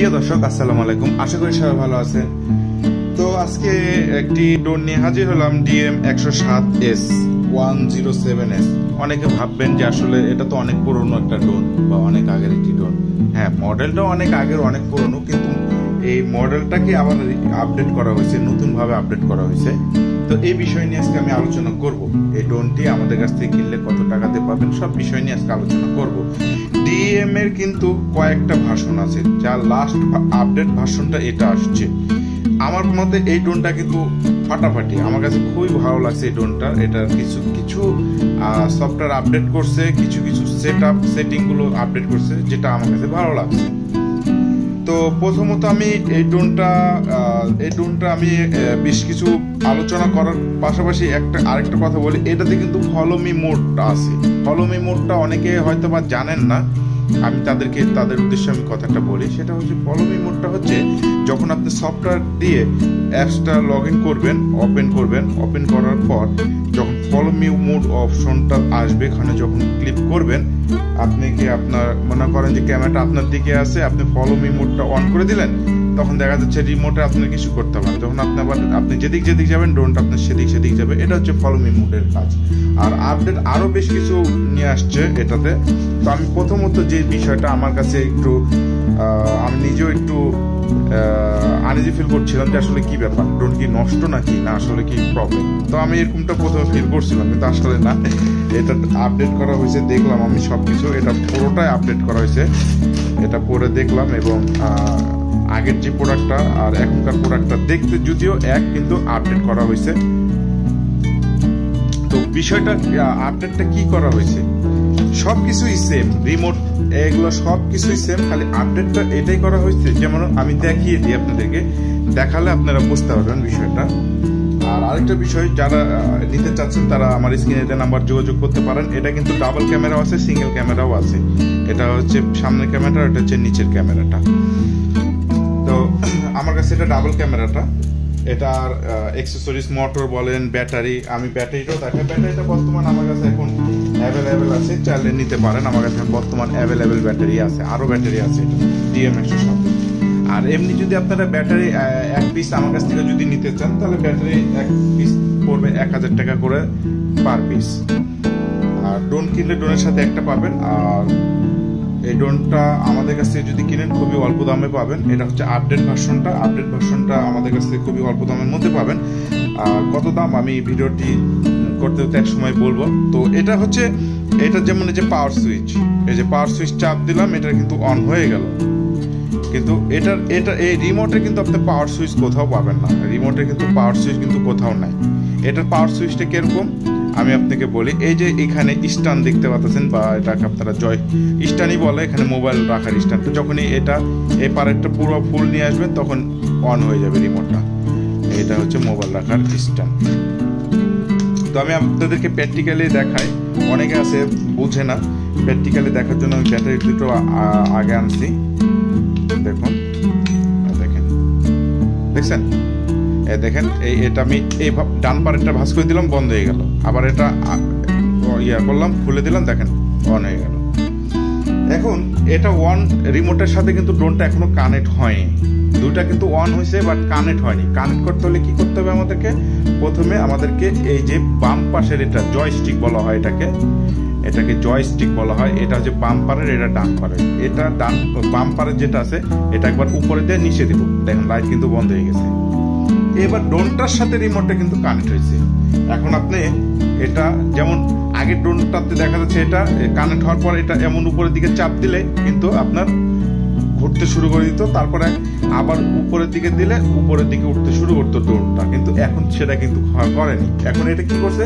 প্রিয় দর্শক আসসালামু আলাইকুম, আশা করি সবাই ভালো আছেন। তো আজকে একটি ড্রোন নিয়ে হাজির হলাম, Dm107s 107s। অনেকে ভাববেন যে আসলে এটা তো অনেক পুরনো একটা ড্রোন বা অনেক আগের একটি ড্রোন। হ্যাঁ, মডেলটা অনেক আগের, অনেক পুরনো, কিন্তু এই মডেলটাকে আবার আপডেট করা হয়েছে, নতুন ভাবে আপডেট করা হয়েছে। তো এই বিষয় নিয়ে আজকে আমি আলোচনা করব। এই ড্রোনটি আমাদের কাছ থেকে কিনলে কত টাকাতে পাবেন, সব বিষয় নিয়ে আজকে আলোচনা করব। ডিএম এর কিন্তু কয়েকটা ভার্সন আছে, যার লাস্ট আপডেট ভার্সনটা এটা আসছে। আমার মতে এই ড্রোনটা কিন্তু ফাটাফাটি, আমার কাছে খুবই ভালো লাগছে এই ড্রোনটা। এটা কিছু কিছু সফটওয়্যার আপডেট করছে, কিছু কিছু সেটিং গুলো আপডেট করছে, যেটা আমার কাছে ভালো লাগছে। তো প্রথমত আমি এই ড্রোনটা আমি বেশ কিছু আলোচনা করার পাশাপাশি আরেকটা কথা বলি, এটাতে কিন্তু ফলো মি মোডটা আছে। ফলো মি মোডটা অনেকে হয়তো বা জানেন না, আমি তাদের উদ্দেশ্যে আমি কথাটা বলি। সেটা হচ্ছে ফলো মি মোডটা হচ্ছে যখন আপনি সফটওয়্যার দিয়ে অ্যাপসটা লগ ইন করবেন, ওপেন করার পর যখন ফলো মি মোড অপশনটা আসবে, এখানে যখন ক্লিক করবেন, আপনি কি আপনার মনে করেন যে ক্যামেরাটা আপনার দিকে আছে, আপনি ফলো মি মোডটা অন করে দিলেন, তখন দেখা যাচ্ছে রিমোটে আপনার কিছু করতে হবে। যখন আপনি যেদিক যাবেন, ড্রোনটা আপনার সেদিক যাবে। এটা হচ্ছে ফলো মি মোডের কাজ। আর আপডেট আরো বেশ কিছু নিয়ে আসছে এটাতে। তো আমি প্রথমত যে বিষয়টা আমার কাছে একটু আমি নিজেও একটু আনইজি ফিল করছিলাম যে আসলে কি ব্যাপার, ড্রোন কি নষ্ট নাকি, না আসলে কি প্রবলেম। তো আমি এরকমটা প্রথমে ফিল করছিলাম, কিন্তু আসলে না, এটা আপডেট করা হয়েছে। দেখলাম আমি সবকিছু, এটা পুরোটাই আপডেট করা হয়েছে। এটা পরে দেখলাম, এবং আগের যে প্রোডাক্টটা আর এখনকার প্রোডাক্টটা দেখতে যদিও এক, কিন্তু আপডেট করা হয়েছে। তো বিষয়টা আপডেটটা কি করা হয়েছে, সবকিছুই সেম, রিমোট এগুলো সবকিছুই সেম, খালি আপডেটটা এটাই করা হয়েছে। যেমন আমি দেখিয়ে দিই আপনাদেরকে, দেখালে আপনারা বুঝতে পারবেন বিষয়টা। আর আরেকটা বিষয়, যারা নিতে চাচ্ছেন তারা আমার স্ক্রিনে দেওয়া নাম্বার যোগাযোগ করতে পারেন। এটা কিন্তু ডাবল ক্যামেরাও আছে, সিঙ্গেল ক্যামেরাও আছে। এটা হচ্ছে সামনের ক্যামেরা, এটা হচ্ছে নিচের ক্যামেরাটা। তো আমার কাছে এটা ডাবল ক্যামেরাটা, এটার অ্যাক্সেসরিজ মোটর বলেন, ব্যাটারি, আমি ব্যাটারিটাও দেখাই। ব্যাটারিটা বর্তমান আমার কাছে এখন অ্যাভেলেবেল আছে, চাইলে নিতে পারেন। আমার কাছে বর্তমান অ্যাভেলেবেল ব্যাটারি আছে, আরো ব্যাটারি আছে এটা Dm107। আর এমনি যদি আপনারা ব্যাটারি এক পিস আমার কাছ থেকে যদি নিতে চান, তাহলে ব্যাটারি এক পিস পড়বে 1000 টাকা করে পার পিস। আর ড্রোন কিনলে ড্রোনের সাথে একটা পাবেন। আর এই ড্রোনটা আমাদের কাছ থেকে যদি কিনেন খুবই অল্প দামে পাবেন। এটা হচ্ছে আপডেট ভার্সনটা আমাদের কাছ থেকে খুবই অল্প দামের মধ্যে পাবেন। আর কত দাম আমি ভিডিওটি করতে এক সময় বলবো। তো এটা হচ্ছে, এটা যেমন এই যে পাওয়ার সুইচ, এই যে পাওয়ার সুইচ চাপ দিলাম, এটা কিন্তু অন হয়ে গেল। কিন্তু এই রিমোটে কিন্তু আপনি পাওয়ার সুইচ কোথাও পাবেন না, রিমোটে কিন্তু পাওয়ার সুইচ কিন্তু কোথাও নাই। এটার পাওয়ার সুইচটা কিরকম আমি আপনাকে বলি। এই যে এখানে স্ট্যান্ড দেখতে পাচ্ছেন, বা এটাকে আপনারা স্ট্যান্ডই বলে, এখানে মোবাইল রাখার স্ট্যান্ড। তো যখনই এটা এই পারেরটা পুরো ফুল নিয়ে আসবেন, তখন অন হয়ে যাবে রিমোটটা। এটা হচ্ছে মোবাইল রাখার স্ট্যান্ড। তো আমি আপনাদেরকে প্র্যাকটিক্যালি দেখাই, অনেকে আছে বুঝে না, প্র্যাকটিক্যালি দেখার জন্য আমি ব্যাটারি দুটো আগে আনছি। দেখুন, দেখছেন, দেখেন এটা আমি এই ডান পারেরটা ভাঁজ করে দিলাম, বন্ধ হয়ে গেল। আবার এটা করলাম, খুলে দিলাম, দেখেন অন হয়ে গেল। এখন এটা অন, রিমোটের সাথে কিন্তু ড্রোনটা এখনো কানেক্ট হয়নি। দুটা কিন্তু অন হয়েছে, বাট কানেক্ট হয়নি। কানেক্ট করতে হলে কি করতে হবে আমাদেরকে? প্রথমে আমাদেরকে এই যে বাম পাশের, এটা জয়স্টিক বলা হয়, এটাকে জয়স্টিক বলা হয়। এটা হচ্ছে বাম পারের, এটা ডান পারের। এটা বাম পারের যেটা আছে, এটা একবার উপরে দিয়ে নিচে দিব, দেখেন লাইট কিন্তু বন্ধ হয়ে গেছে। এবার ড্রোনটার সাথে রিমোটটা কিন্তু কানেক্ট হয়েছে। এখন আপনি এটা যেমন আগের ড্রোনটাতে দেখা যাচ্ছে, এটা কানেক্ট হওয়ার পর এটা এমন উপরের দিকে চাপ দিলে কিন্তু আপনার ঘুরতে শুরু করে দিত, তারপরে আবার উপরের দিকে দিলে উপরের দিকে উঠতে শুরু করতো ড্রোনটা। কিন্তু এখন সেটা কিন্তু করেনি। এখন এটা কি করছে,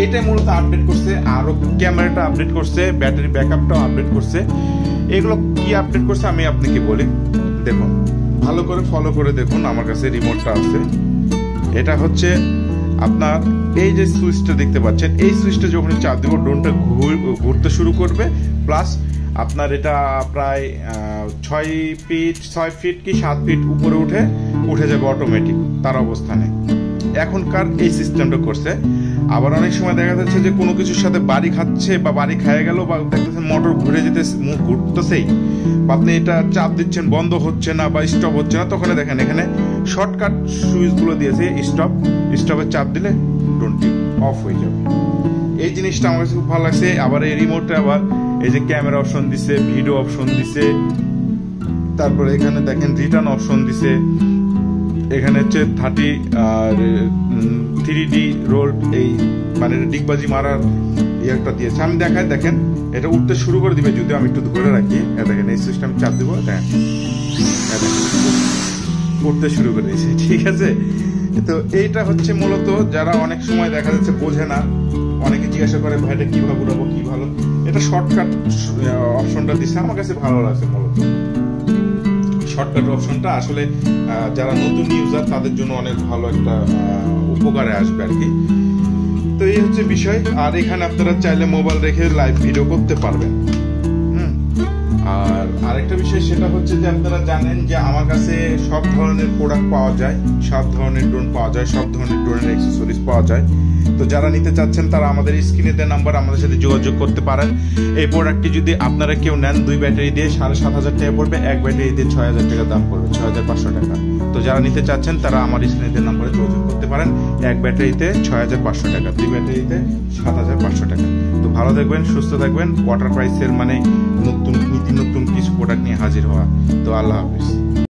এটা মূলত আপডেট করছে, আরো ক্যামেরাটা আপডেট করছে, ব্যাটারি ব্যাকআপটাও আপডেট করছে। এগুলো কি আপডেট করছে আমি আপনাকে বলি, দেখুন ভালো করে ফলো করে দেখুন। আমার কাছে রিমোটটা আছে, এটা হচ্ছে আপনার এই যে সুইচটা দেখতে পাচ্ছেন, এই সুইচটা যখন চাপ দিব, ড্রোনটা ঘুরতে শুরু করবে। প্লাস আপনার এটা প্রায় 6 ফিট কি 7 ফিট উপরে উঠে যাবে অটোমেটিক তার অবস্থানে। এখনকার এই সিস্টেমটা করছে। আবার অনেক সময় দেখা যাচ্ছে যে কোনো কিছুর সাথে বাড়ি খাচ্ছে বা বাড়ি খেয়ে গেল, বা দেখতেছেন মোটর ঘুরে যেতে ঘুরতেছেই, আপনি এটা চাপ দিচ্ছেন বন্ধ হচ্ছে না বা স্টপ হচ্ছে না, তখন দেখেন এখানে শর্টকাট সুইচগুলো দিয়েছে, স্টপে চাপ দিলে ডোনটি অফ হয়ে যাবে। এই জিনিসটা আমার কাছে খুব ভালো লাগছে। আবার এই রিমোটে আবার এই যে ক্যামেরা অপশন দিছে, ভিডিও অপশন দিছে, তারপরে এখানে দেখেন রিটার্ন অপশন দিছে, এখানে হচ্ছে 3D রোল, এই মানে ডিগবাজি মারার একটা দিয়েছে। আমি দেখাই, দেখেন এটা উঠতে শুরু করে দিবে যদি আমি একটু ধরে রাখি। দেখেন এই সিস্টেম চাপ দিব, দেখেন উঠতে শুরু করে দিয়েছে, ঠিক আছে। তো এইটা হচ্ছে মূলত যারা অনেক সময় দেখা যাচ্ছে বোঝে না, অনেকে জিজ্ঞাসা করে ভাই এটা কিভাবে উড়াবো, কি ভালো, এটা শর্টকাট অপশনটা দিচ্ছে, আমার কাছে ভালো লাগছে। মূলত শর্টকাট অপশনটা আসলে যারা নতুন ইউজার তাদের জন্য অনেক ভালো একটা উপকারে আসবে আর কি। তো এই হচ্ছে বিষয়। আর এখানে আপনারা চাইলে মোবাইল রেখে লাইভ ভিডিও করতে পারবেন। আর আরেকটা বিষয় সেটা হচ্ছে যে আপনারা জানেন যে আমার কাছে সব ধরনের প্রোডাক্ট পাওয়া যায়, সব ধরনের ড্রোন পাওয়া যায়, সব ধরনের ড্রোনের অ্যাক্সেসরিজ পাওয়া যায়। তো যারা নিতে চাচ্ছেন তারা আমাদের স্ক্রিনে দেওয়া নাম্বার আমাদের সাথে যোগাযোগ করতে পারেন। এই প্রোডাক্টটি যদি আপনারা কেউ নেন 2 ব্যাটারি দিয়ে 7,500 টাকা পড়বে, 1 ব্যাটারি দিয়ে 6,000 টাকা দাম পড়বে, 6,500 টাকা। তো যারা নিতে চাচ্ছেন তারা আমার স্ক্রিনে দেওয়া নাম্বারে যোগাযোগ করতে পারেন। 1 ব্যাটারিতে 6,500 টাকা, 2 ব্যাটারিতে 7,500 টাকা। তো ভালো থাকবেন, সুস্থ থাকবেন। ওয়াটার প্রাইসের মানে নতুন কিছু প্রোডাক্ট নিয়ে হাজির হওয়া। তো আল্লাহ হাফিজ।